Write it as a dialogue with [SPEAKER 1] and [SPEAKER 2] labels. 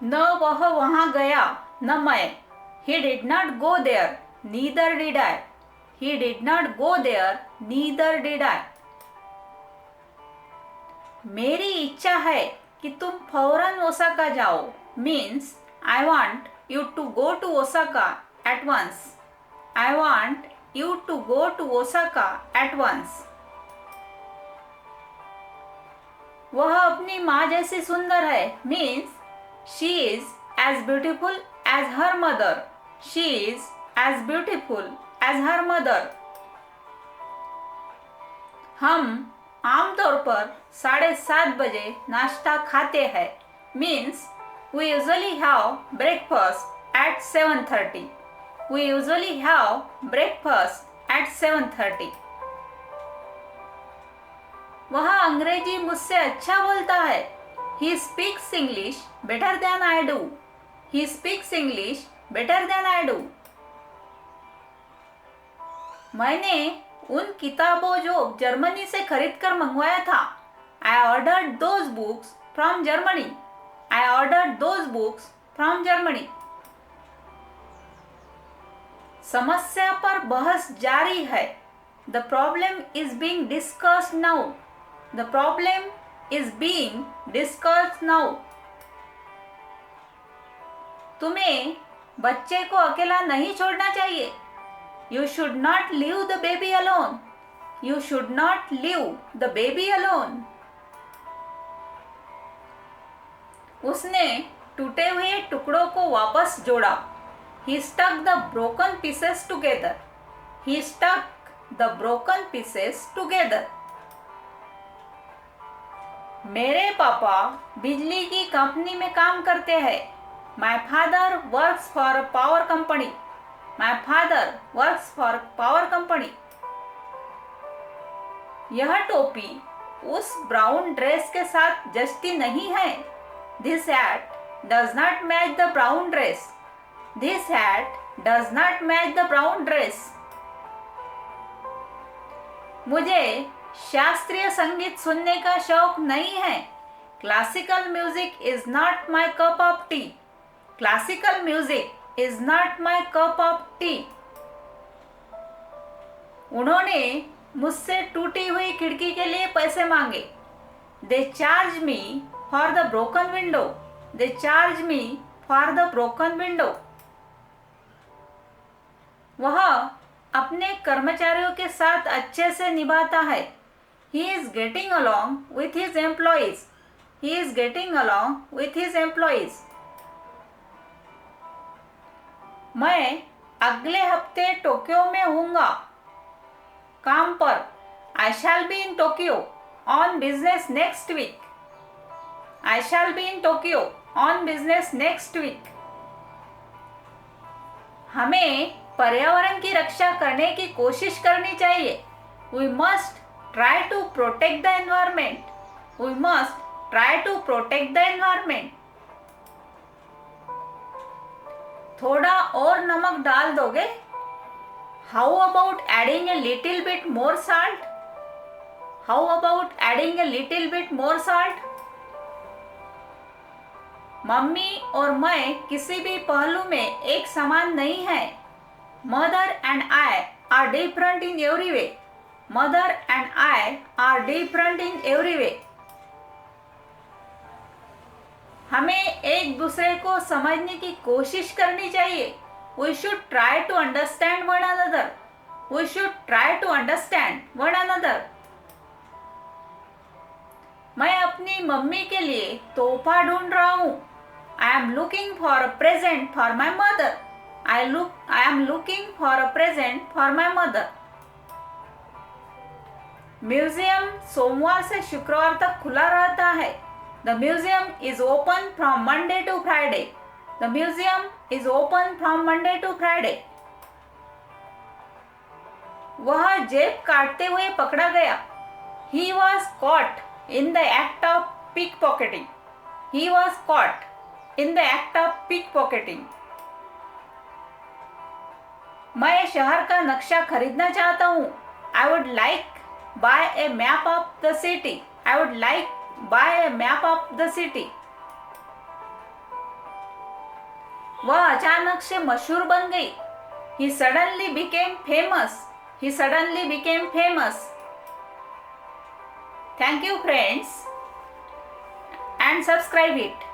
[SPEAKER 1] न वह वहाँ गया न मैं. He did not go there, neither did I. He did not go there, neither did I. मेरी इच्छा है कि तुम फौरन ओसाका जाओ. Means I want you to go to Osaka at once. I want you to go to Osaka at once. वह अपनी माँ जैसी सुंदर है. Means she is as beautiful as her mother. She is as beautiful as her mother. हम आमतौर पर 7:30 बजे नाश्ता खाते हैं. Means we usually have breakfast at 7:30. We usually have breakfast at 7:30. वह अंग्रेजी मुझसे अच्छा बोलता है. He speaks English better than I do. He speaks English better than I do. मैंने उन किताबों जो जर्मनी से खरीद कर मंगवाया था. I ordered those books from Germany. I ordered those books from Germany. समस्या पर बहस जारी है. The problem is being discussed now. The problem is being discussed now. तुम्हें बच्चे को अकेला नहीं छोड़ना चाहिए. You should not leave the baby alone. You should not leave the baby alone. उसने टूटे हुए टुकड़ों को वापस जोड़ा. He stuck the broken pieces together. He stuck the broken pieces together. मेरे पापा बिजली की कंपनी में काम करते हैं. My father works for a power company. My father works for a power company. यह टोपी उस ब्राउन ड्रेस के साथ जचती नहीं है. This hat does not match the brown dress. This hat does not match the brown dress. मुझे शास्त्रीय संगीत सुनने का शौक नहीं है. Classical music is not my cup of tea. Classical music is not my cup of tea. उन्होंने मुझसे टूटी हुई खिड़की के लिए पैसे मांगे. They charged me for the broken window. They charged me for the broken window. वह अपने कर्मचारियों के साथ अच्छे से निभाता है. He is getting along with his employees. He is getting along with his employees. मैं अगले हफ्ते टोक्यो में हूँगा काम पर. I shall be in Tokyo on business next week. I shall be in Tokyo on business next week. हमें पर्यावरण की रक्षा करने की कोशिश करनी चाहिए. We must try to protect the environment. We must try to protect the environment. थोड़ा और नमक डाल दोगे? How about adding a little bit more salt? How about adding a little bit more salt? Mummy और मैं किसी भी पहलू में एक समान नहीं है. Mother and I are different in every way. Mother and I are different in every way. हमें एक दूसरे को समझने की कोशिश करनी चाहिए. We should try to understand one another. We should try to understand one another. मैं अपनी मम्मी के लिए तोहफा ढूंढ रहा हूँ. I am looking for a present for my mother. I am looking for a present for my mother. Museum सोमवार से शुक्रवार तक खुला रहता है. The museum is open from Monday to Friday. The museum is open from Monday to Friday. वह जेब काटते हुए पकड़ा गया. He was caught in the act of pickpocketing. He was caught in the act of pickpocketing. मैं शहर का नक्शा खरीदना चाहता हूँ. I would like buy a map of the city. I would like buy a map of the city. वह अचानक से मशहूर बन गई. He suddenly became famous. He suddenly became famous. Thank you friends and subscribe it.